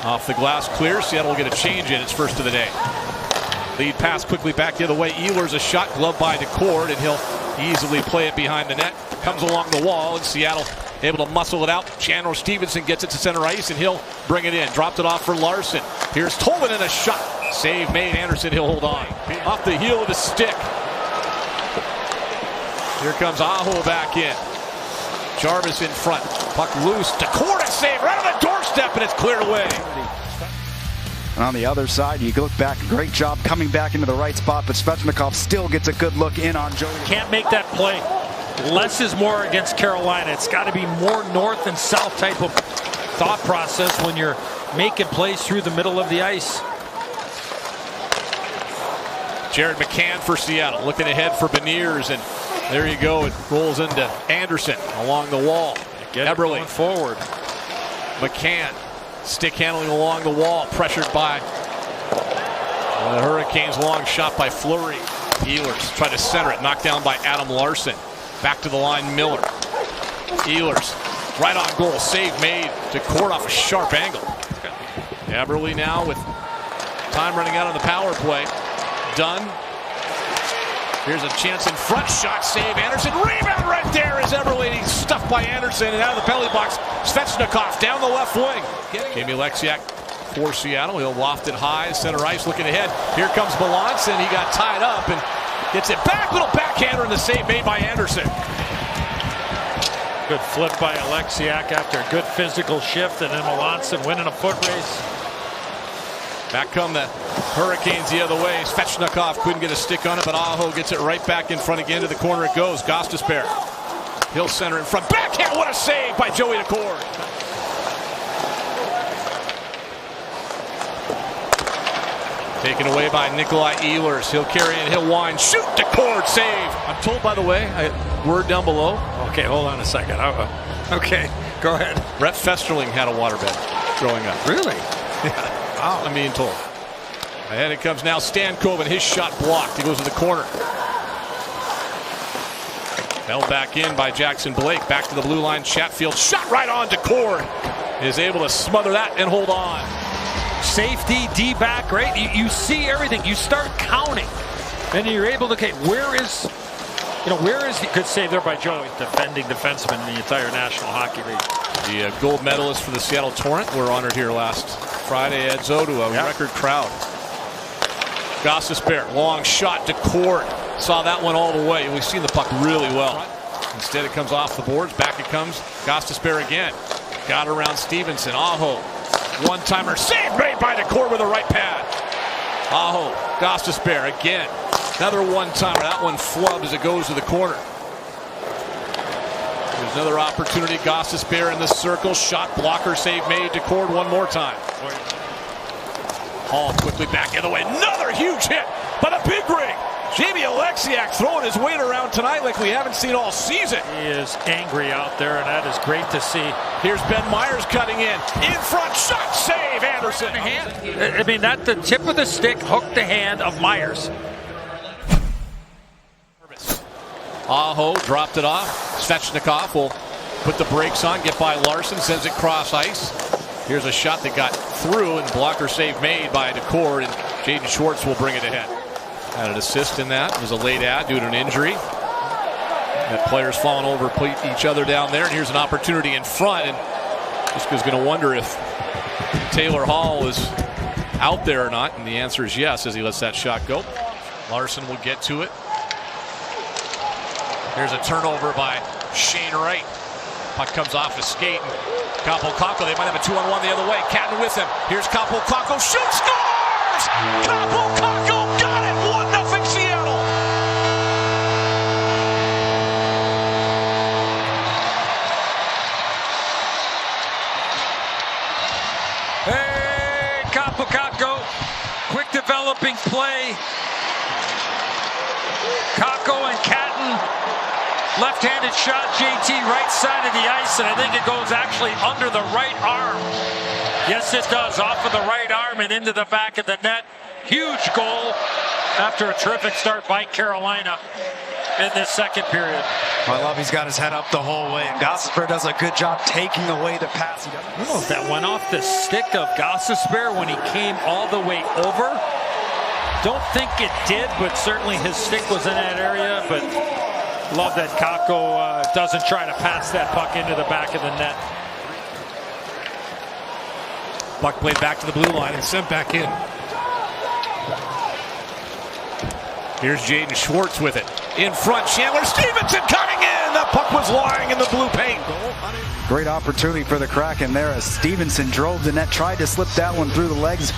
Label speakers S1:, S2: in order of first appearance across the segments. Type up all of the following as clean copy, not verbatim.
S1: Off the glass, clear. Seattle will get a change in. It's first of the day. Lead pass quickly back the other way. Ehlers a shot gloved by DeCord, and he'll easily play it behind the net. Comes along the wall, and Seattle able to muscle it out. Chandler Stevenson gets it to center ice, and he'll bring it in. Dropped it off for Larson. Here's Tolman in a shot. Save made. Anderson, he'll hold on. Off the heel of the stick. Here comes Aho back in. Jarvis in front. Puck loose. DeCord a save right on the doorstep, and it's cleared away.
S2: And on the other side, you look back, great job coming back into the right spot, but Svechnikov still gets a good look in on Joey.
S3: Can't make that play. Less is more against Carolina. It's got to be more north and south type of thought process when you're making plays through the middle of the ice.
S1: Jared McCann for Seattle, looking ahead for Beniers, and there you go. It rolls into Anderson along the wall. Eberle
S3: forward.
S1: McCann stick handling along the wall, pressured by the Hurricanes. Long shot by Fleury. Ehlers tried to center it, knocked down by Adam Larson. Back to the line, Miller. Ehlers right on goal, save made. DeCord off a sharp angle. Eberle now with time running out on the power play. Done. Here's a chance in front. Shot save. Anderson. Rebound right there is Eberle. He's stuffed by Anderson and out of the penalty box. Svechnikov down the left wing. Jamie Oleksiak for Seattle. He'll loft it high. Center ice looking ahead. Here comes Melanson. He got tied up and gets it back. Little backhander and the save made by Anderson.
S3: Good flip by Oleksiak after a good physical shift, and then Melanson winning a foot race.
S1: Back come the Hurricanes the other way. Svechnikov couldn't get a stick on it, but Aho gets it right back in front again. To the corner it goes. Gostisbehere. He'll center in front. Backhand. What a save by Joey DeCord. Taken away by Nikolai Ehlers. He'll carry it. He'll wind. Shoot. DeCord. Save. I'm told, by the way, word down below.
S3: Okay, hold on a second. Okay, go ahead.
S1: Brett Festerling had a waterbed growing up.
S3: Really?
S1: Yeah. Wow. I'm being told. Ahead it comes now. Stankoven. His shot blocked. He goes to the corner. Held back in by Jackson Blake. Back to the blue line. Chatfield. Shot right on. DeCord is able to smother that and hold on.
S3: Safety, D-back, right? You see everything. You start counting. And you're able to, okay, where is the good save there by Joey, defending defenseman in the entire National Hockey League.
S1: The gold medalist for the Seattle Torrent were honored here last Friday at Zo to a record crowd. Gostisbehere, long shot. DeCord saw that one all the way. We've seen the puck really well. Instead it comes off the boards. Back it comes. Gostisbehere again. Got around Stevenson. Aho. One-timer. Save made by DeCord with a right pad. Aho. Gostisbehere again. Another one-timer. That one flubbed as it goes to the corner. There's another opportunity. Gostisbehere in the circle. Shot blocker. Save made. DeCord one more time. Hall quickly back the other way. Another huge hit by the big ring. Jamie Oleksiak throwing his weight around tonight like we haven't seen all season.
S3: He is angry out there, and that is great to see.
S1: Here's Ben Myers cutting in front, shot, save, Anderson.
S3: I mean, that the tip of the stick hooked the hand of Myers.
S1: Aho dropped it off. Svechnikov will put the brakes on, get by Larson, sends it cross ice. Here's a shot that got through, and blocker save made by DeCord, and Jaden Schwartz will bring it ahead. Had an assist in that. It was a late ad due to an injury. Had players falling over each other down there, and here's an opportunity in front, and Jessica's going to wonder if Taylor Hall is out there or not, and the answer is yes as he lets that shot go. Larson will get to it. Here's a turnover by Shane Wright. Puck comes off the skate. Kaapo Kakko, they might have a 2-on-1 the other way. Catton with him. Here's Kaapo Kakko. Shoots, scores! Kaapo Kakko got it! 1-0 Seattle!
S3: Hey, Kaapo Kakko. Quick developing play. Kakko and Catton. Left-handed shot, JT, right side of the ice, and I think it goes actually under the right arm. Yes, it does, off of the right arm and into the back of the net. Huge goal after a terrific start by Carolina in this second period.
S2: I love he's got his head up the whole way. And Gostisbehere does a good job taking away the pass.
S3: I don't know if that went off the stick of Gostisbehere when he came all the way over. Don't think it did, but certainly his stick was in that area. But love that Kakko doesn't try to pass that puck into the back of the net.
S1: Puck played back to the blue line and sent back in. Here's Jaden Schwartz with it. In front, Chandler Stevenson coming in. The puck was lying in the blue paint.
S2: Great opportunity for the Kraken there as Stevenson drove the net, tried to slip that one through the legs.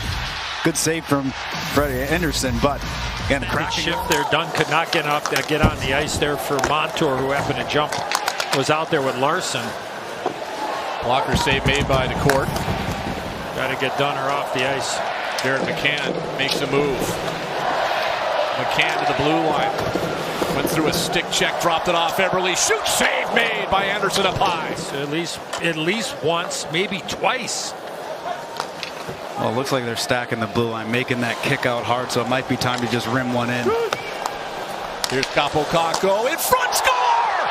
S2: Good save from Freddie Anderson, but again, the Kraken
S3: shift there. Dunn could not get on the ice there for Montour, who happened to jump, was out there with Larson.
S1: Blocker save made by DeCourt.
S3: Got to get Dunner off the ice.
S1: Jared McCann makes a move. McCann to the blue line. Went through a stick check, dropped it off Eberle. Shoot save made by Anderson up high.
S3: So at least once, maybe twice.
S2: Well, it looks like they're stacking the blue line, making that kick out hard, so it might be time to just rim one in.
S1: Here's Kaapo Kakko in front, score!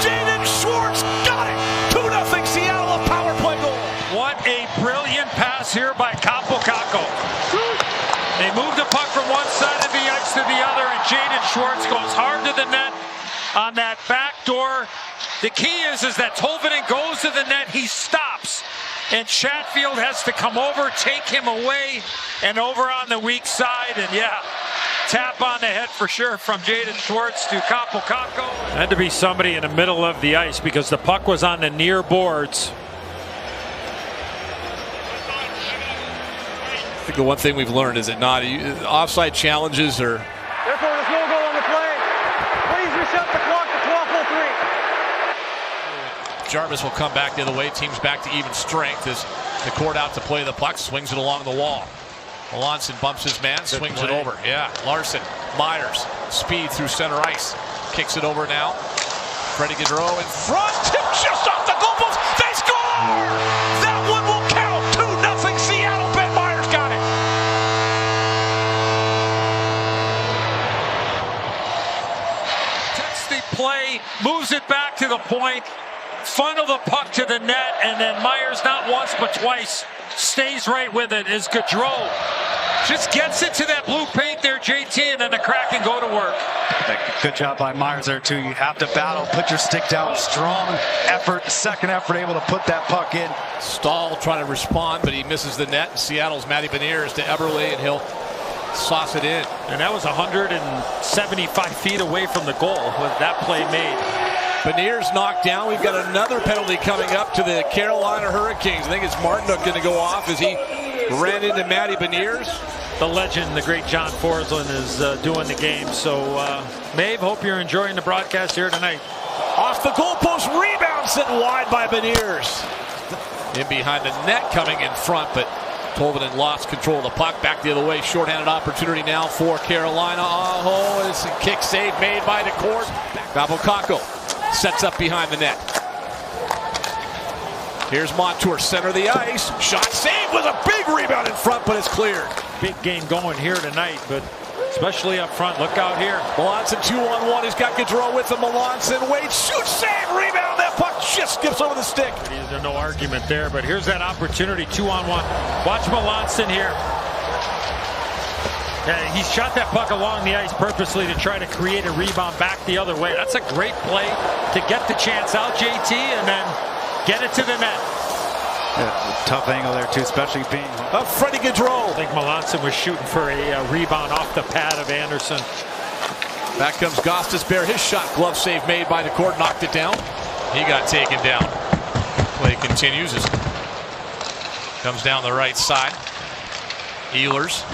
S1: Jaden Schwartz got it! 2-0 Seattle, a power play goal.
S3: What a brilliant pass here by Kaapo Kakko. They move the puck from one side of the ice to the other, and Jaden Schwartz goes hard to the net on that back door. The key is that Tolvanen goes to the net, he stops. And Chatfield has to come over, take him away, and over on the weak side. And yeah, tap on the head for sure from Jaden Schwartz to Kaapo Kakko. Had to be somebody in the middle of the ice because the puck was on the near boards.
S1: I think the one thing we've learned is that offside challenges are.
S4: Therefore, there's no goal on the play. Please reset the clock to 12:03.
S1: Jarvis will come back the other way. Team's back to even strength as DeCourt out to play the puck. Swings it along the wall. Melanson bumps his man, swings it over. Yeah, Larson, Myers, speed through center ice. Kicks it over now. Freddie Gaudreau in front. Tip just off the goalpost. They score! That one will count. 2-0 Seattle. Ben Myers got it.
S3: Takes the play, moves it back to the point. Funnel the puck to the net, and then Myers, not once but twice, stays right with it as Gaudreau just gets it to that blue paint there, JT, and then the Kraken go to work.
S2: Good job by Myers there, too. You have to battle, put your stick down, strong effort, second effort, able to put that puck in.
S1: Stahl trying to respond, but he misses the net. Seattle's Matty Beniers to Eberle, and he'll sauce it in.
S3: And that was 175 feet away from the goal with that play made.
S1: Beniers knocked down. We've got another penalty coming up to the Carolina Hurricanes. I think it's Martinook going to go off as he ran into Matty Beniers.
S3: The legend, the great John Forsland, is doing the game. So, Maeve, hope you're enjoying the broadcast here tonight.
S1: Off the goalpost, rebound sent wide by Beniers. In behind the net, coming in front, but Tolvanen lost control of the puck. Back the other way, shorthanded opportunity now for Carolina. Oh, it's a kick save made by DeCourt. Kaapo Kakko sets up behind the net. Here's Montour, center of the ice. Shot saved with a big rebound in front, but it's cleared.
S3: Big game going here tonight, but especially up front. Look out here.
S1: Melanson 2-on-1. He's got Gaudreau with him. Melanson waits, shoots, save, rebound. That puck just skips over the stick.
S3: There's no argument there, but here's that opportunity, 2-on-1. Watch Melanson here. He shot that puck along the ice purposely to try to create a rebound back the other way. That's a great play to get the chance out, JT, and then get it to the net.
S2: Yeah, tough angle there, too, especially being
S1: Freddie Gaudreau.
S3: I think Melanson was shooting for a rebound off the pad of Anderson.
S1: Back comes Gostisbehere. His shot, glove save made by DeCourt, knocked it down. He got taken down. Play continues as comes down the right side. Ehlers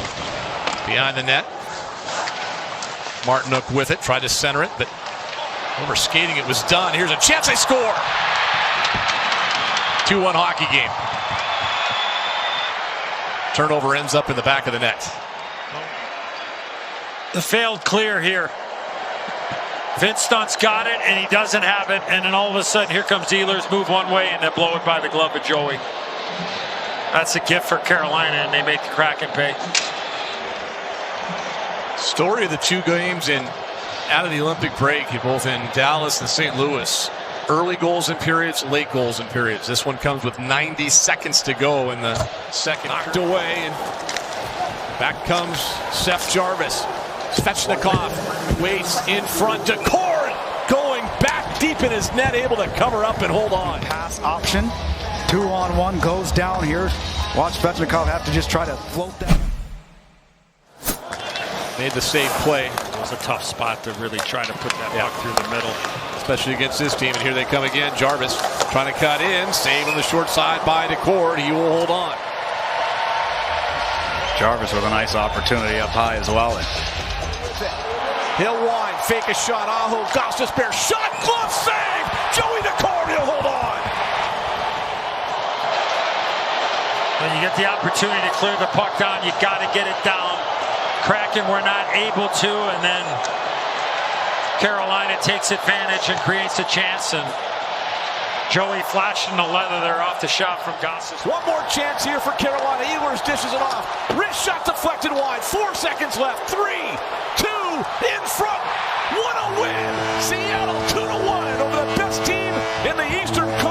S1: behind the net. Martinook with it, tried to center it, but over skating it was done. Here's a chance, they score. 2-1 hockey game. Turnover ends up in the back of the net.
S3: The failed clear here. Vince Dunn's got it, and he doesn't have it, and then all of a sudden here comes Ehlers, move one way, and they blow it by the glove of Joey. That's a gift for Carolina, and they make the Kraken pay.
S1: Story of the two games in Out of the Olympic break, both in Dallas and St. Louis. Early goals in periods, late goals in periods. This one comes with 90 seconds to go in the second. Knocked away, and back comes Seth Jarvis. Svechnikov waits in front. Daccord going back deep in his net, able to cover up and hold on.
S2: Pass option. 2-on-1 goes down here. Watch Svechnikov have to just try to float that.
S1: Made the save play.
S3: It was a tough spot to really try to put that puck through the middle.
S1: Especially against this team. And here they come again. Jarvis trying to cut in. Save on the short side by Daccord. He will hold on.
S2: Jarvis with a nice opportunity up high as well.
S1: He'll wind, fake a shot. Aho, Gostisbehere, shot, glove save. Joey Daccord, he'll hold on.
S3: When you get the opportunity to clear the puck down, you got to get it down. Kraken were not able to, and then Carolina takes advantage and creates a chance. And Joey flashing the leather there off the shot from Gostisbehere.
S1: One more chance here for Carolina. Ehlers dishes it off. Wrist shot deflected wide. 4 seconds left. 3, 2, in front. What a win! Seattle 2-1 over the best team in the Eastern Conference.